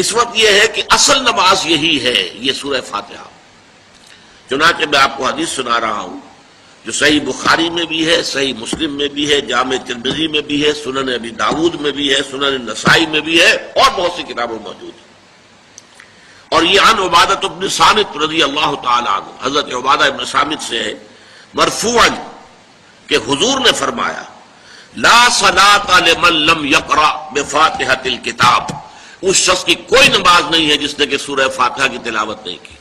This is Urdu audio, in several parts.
اس وقت یہ ہے کہ اصل نماز یہی ہے، یہ سورہ فاتحہ۔ چنانچہ میں آپ کو حدیث سنا رہا ہوں جو صحیح بخاری میں بھی ہے، صحیح مسلم میں بھی ہے، جامع ترمذی میں بھی ہے، سنن ابی داؤد میں بھی ہے، سنن نسائی میں بھی ہے، اور بہت سی کتابوں میں موجود ہے۔ اور یہ عن عبادہ بن صامت رضی اللہ تعالی عنہ، حضرت عبادہ بن صامت سے ہے مرفوعا کہ حضور نے فرمایا لا صلاۃ لمن لم یقرأ بفاتحۃ الکتاب، اس شخص کی کوئی نماز نہیں ہے جس نے کہ سورہ فاتحہ کی تلاوت نہیں کی۔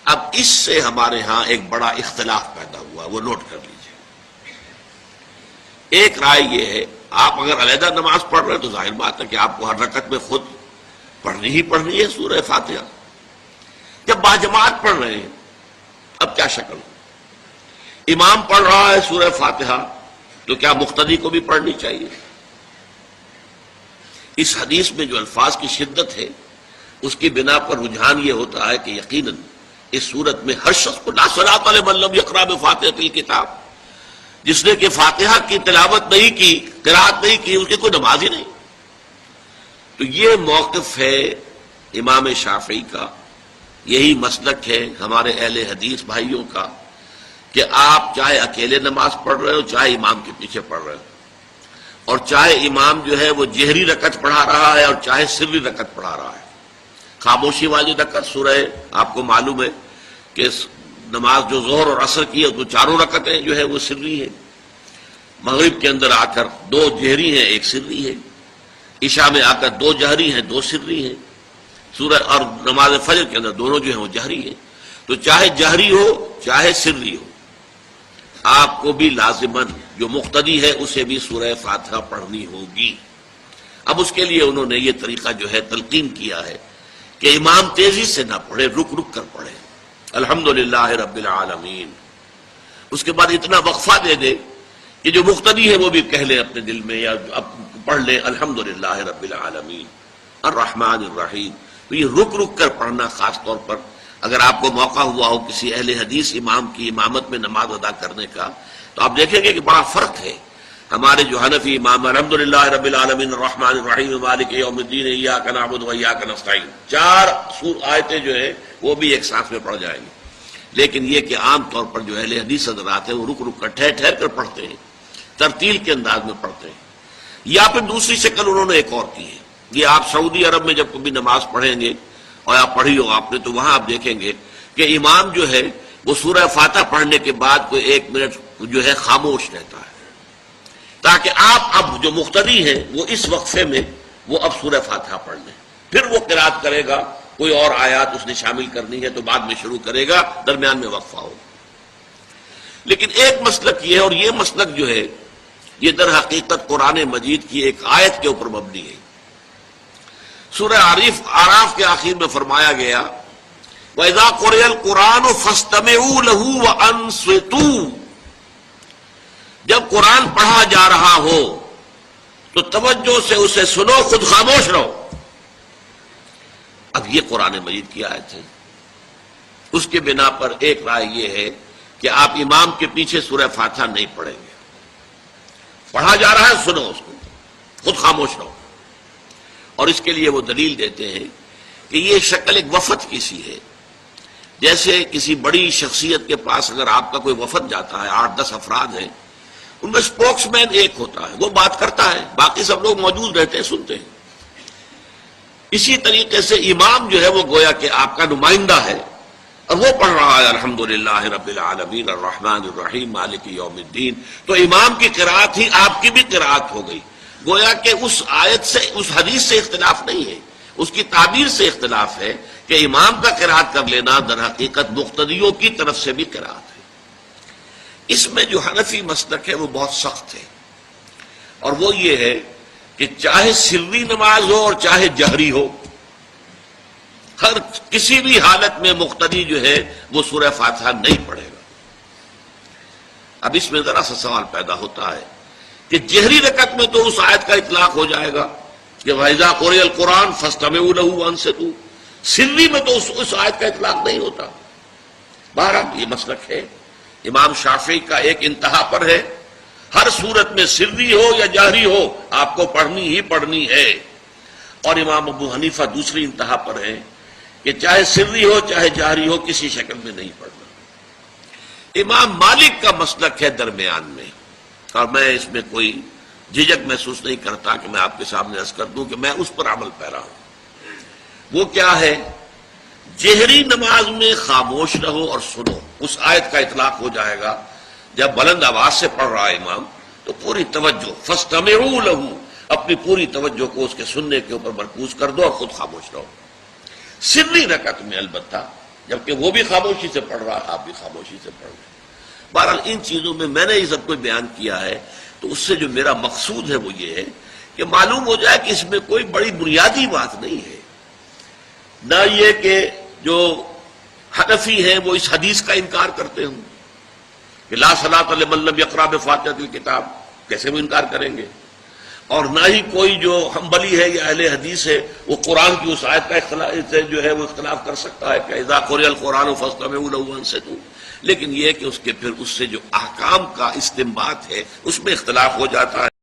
اب اس سے ہمارے ہاں ایک بڑا اختلاف پیدا ہوا، وہ نوٹ کر لیجیے۔ ایک رائے یہ ہے آپ اگر علیحدہ نماز پڑھ رہے ہیں تو ظاہر بات ہے کہ آپ کو ہر رکعت میں خود پڑھنی ہی پڑھنی ہے سورہ فاتحہ۔ جب باجماعت پڑھ رہے ہیں اب کیا شکل ہو؟ امام پڑھ رہا ہے سورہ فاتحہ تو کیا مقتدی کو بھی پڑھنی چاہیے؟ اس حدیث میں جو الفاظ کی شدت ہے اس کی بنا پر رجحان یہ ہوتا ہے کہ یقیناً اس صورت میں ہر شخص کو لا صلاۃ لمن لم یقرأ بفاتحۃ الکتاب، جس نے کہ فاتحہ کی تلاوت نہیں کی، قرأت نہیں کی، اس کی کوئی نماز ہی نہیں۔ تو یہ موقف ہے امام شافعی کا، یہی مسلک ہے ہمارے اہل حدیث بھائیوں کا کہ آپ چاہے اکیلے نماز پڑھ رہے ہو، چاہے امام کے پیچھے پڑھ رہے ہو، اور چاہے امام جو ہے وہ جہری رکعت پڑھا رہا ہے اور چاہے سری رکعت پڑھا رہا ہے۔ خاموشی والی رکعت سورہ آپ کو معلوم ہے کہ نماز جو ظہر اور عصر کی ہے تو چاروں رکعتیں جو ہے وہ سری ہے، مغرب کے اندر آ کر دو جہری ہیں ایک سری ہے، عشاء میں آ کر دو جہری ہیں دو سری ہیں، سورہ اور نماز فجر کے اندر دونوں جو ہیں وہ جہری ہیں۔ تو چاہے جہری ہو چاہے سری ہو آپ کو بھی لازماً جو مقتدی ہے اسے بھی سورہ فاتحہ پڑھنی ہوگی۔ اب اس کے لیے انہوں نے یہ طریقہ جو ہے تلقین کیا ہے کہ امام تیزی سے نہ پڑھے، رک رک کر پڑھے الحمدللہ رب العالمین، اس کے بعد اتنا وقفہ دے دے کہ جو مقتدی ہے وہ بھی کہہ لے اپنے دل میں یا پڑھ لے الحمدللہ رب العالمین الرحمن الرحیم۔ تو یہ رک رک کر پڑھنا، خاص طور پر اگر آپ کو موقع ہوا ہو کسی اہل حدیث امام کی امامت میں نماز ادا کرنے کا، تو آپ دیکھیں گے کہ بڑا فرق ہے۔ ہمارے جو حنفی امام الحمدللہ رب العالمین الرحمن الرحیم مالک یوم الدین ایاک نعبد و ایاک نستعین، چار آیتیں جو ہیں وہ بھی ایک ساتھ میں پڑھ جائیں گے، لیکن یہ کہ عام طور پر جو اہل حدیث حضرات ہیں وہ رک رک کر ٹھہر ٹھہر کر پڑھتے ہیں، ترتیل کے انداز میں پڑھتے ہیں۔ یا پھر دوسری شکل انہوں نے ایک اور کی ہے، یہ آپ سعودی عرب میں جب کبھی نماز پڑھیں گے اور آپ پڑھی ہو آپ نے تو وہاں آپ دیکھیں گے کہ امام جو ہے وہ سورہ فاتحہ پڑھنے کے بعد کوئی 1 منٹ جو ہے خاموش رہتا ہے، تاکہ آپ اب جو مقتدی ہیں وہ اس وقفے میں وہ اب سورہ فاتحہ پڑھ لیں، پھر وہ قرات کرے گا، کوئی اور آیات اس نے شامل کرنی ہے تو بعد میں شروع کرے گا، درمیان میں وقفہ ہوگا۔ لیکن ایک مسلک یہ ہے، اور یہ مسلک جو ہے یہ در حقیقت قرآن مجید کی ایک آیت کے اوپر مبنی ہے۔ سورہ اعراف کے آخر میں فرمایا گیا وَإِذَا قُرِئَ الْقُرْآنُ فَاسْتَمِعُوا لَهُ وَأَنصِتُوا، جب قرآن پڑھا جا رہا ہو تو توجہ سے اسے سنو، خود خاموش رہو۔ اب یہ قرآن مجید کی آیت ہے، اس کے بنا پر ایک رائے یہ ہے کہ آپ امام کے پیچھے سورہ فاتحہ نہیں پڑھیں گے، پڑھا جا رہا ہے سنو اس کو، خود خاموش رہو۔ اور اس کے لیے وہ دلیل دیتے ہیں کہ یہ شکل ایک وفد کی سی ہے، جیسے کسی بڑی شخصیت کے پاس اگر آپ کا کوئی وفد جاتا ہے، 8-10 افراد ہیں، ان میں اسپوکس مین ایک ہوتا ہے، وہ بات کرتا ہے، باقی سب لوگ موجود رہتے ہیں، سنتے ہیں۔ اسی طریقے سے امام جو ہے وہ گویا کہ آپ کا نمائندہ ہے اور وہ پڑھ رہا ہے الحمدللہ رب العالمین الرحمن الرحیم مالک یوم الدین، تو امام کی قرات ہی آپ کی بھی قرات ہو گئی۔ گویا کہ اس آیت سے، اس حدیث سے اختلاف نہیں ہے، اس کی تعبیر سے اختلاف ہے کہ امام کا قرات کر لینا در حقیقت مقتدیوں کی طرف سے بھی قرات ہے۔ اس میں جو حنفی مسلک ہے وہ بہت سخت ہے، اور وہ یہ ہے کہ چاہے سری نماز ہو اور چاہے جہری ہو، ہر کسی بھی حالت میں مقتدی جو ہے وہ سورہ فاتحہ نہیں پڑھے گا۔ اب اس میں ذرا سا سوال پیدا ہوتا ہے کہ جہری رکعت میں تو اس آیت کا اطلاق ہو جائے گا کہ وَإِذَا قُرِئَ الْقُرْآنُ فَاسْتَمِعُوا لَهُ وَأَنصِتُوا، سری میں تو اس آیت کا اطلاق نہیں ہوتا۔ بہرحال یہ مسلک ہے امام شافعی کا، ایک انتہا پر ہے، ہر صورت میں سری ہو یا جہری ہو آپ کو پڑھنی ہی پڑھنی ہے۔ اور امام ابو حنیفہ دوسری انتہا پر ہیں کہ چاہے سری ہو چاہے جہری ہو کسی شکل میں نہیں پڑھنا۔ امام مالک کا مسلک ہے درمیان میں، اور میں اس میں کوئی جھجک محسوس نہیں کرتا کہ میں آپ کے سامنے عرض کر دوں کہ میں اس پر عمل پیرا ہوں۔ وہ کیا ہے؟ جہری نماز میں خاموش رہو اور سنو۔ اس آیت کا اطلاق ہو جائے گا جب بلند آواز سے پڑھ رہا ہے امام تو پوری توجہ، فاستمعوا لہ، اپنی پوری توجہ کو اس کے سننے کے اوپر مرکوز کر دو اور خود خاموش رہو۔ سری رکعت میں البتہ جبکہ وہ بھی خاموشی سے پڑھ رہا ہے، آپ بھی خاموشی سے پڑھ رہے ہیں۔ بہرحال ان چیزوں میں میں نے یہ سب کچھ بیان کیا ہے، تو اس سے جو میرا مقصود ہے وہ یہ ہے کہ معلوم ہو جائے کہ اس میں کوئی بڑی بنیادی بات نہیں ہے، نہ یہ کہ جو حنفی ہیں وہ اس حدیث کا انکار کرتے ہوں کہ لا صلاۃ لمن لم یقرأ بفاتحۃ الکتاب، کیسے وہ انکار کریں گے؟ اور نہ ہی کوئی جو حنبلی ہے یا اہل حدیث ہے وہ قرآن کی اس آیت کا اختلاف جو ہے وہ اختلاف کر سکتا ہے کہ اذا قرئ القرآن فاستمعوا له وانصتوا، لیکن یہ کہ اس کے پھر اس سے جو احکام کا استنباط ہے اس میں اختلاف ہو جاتا ہے۔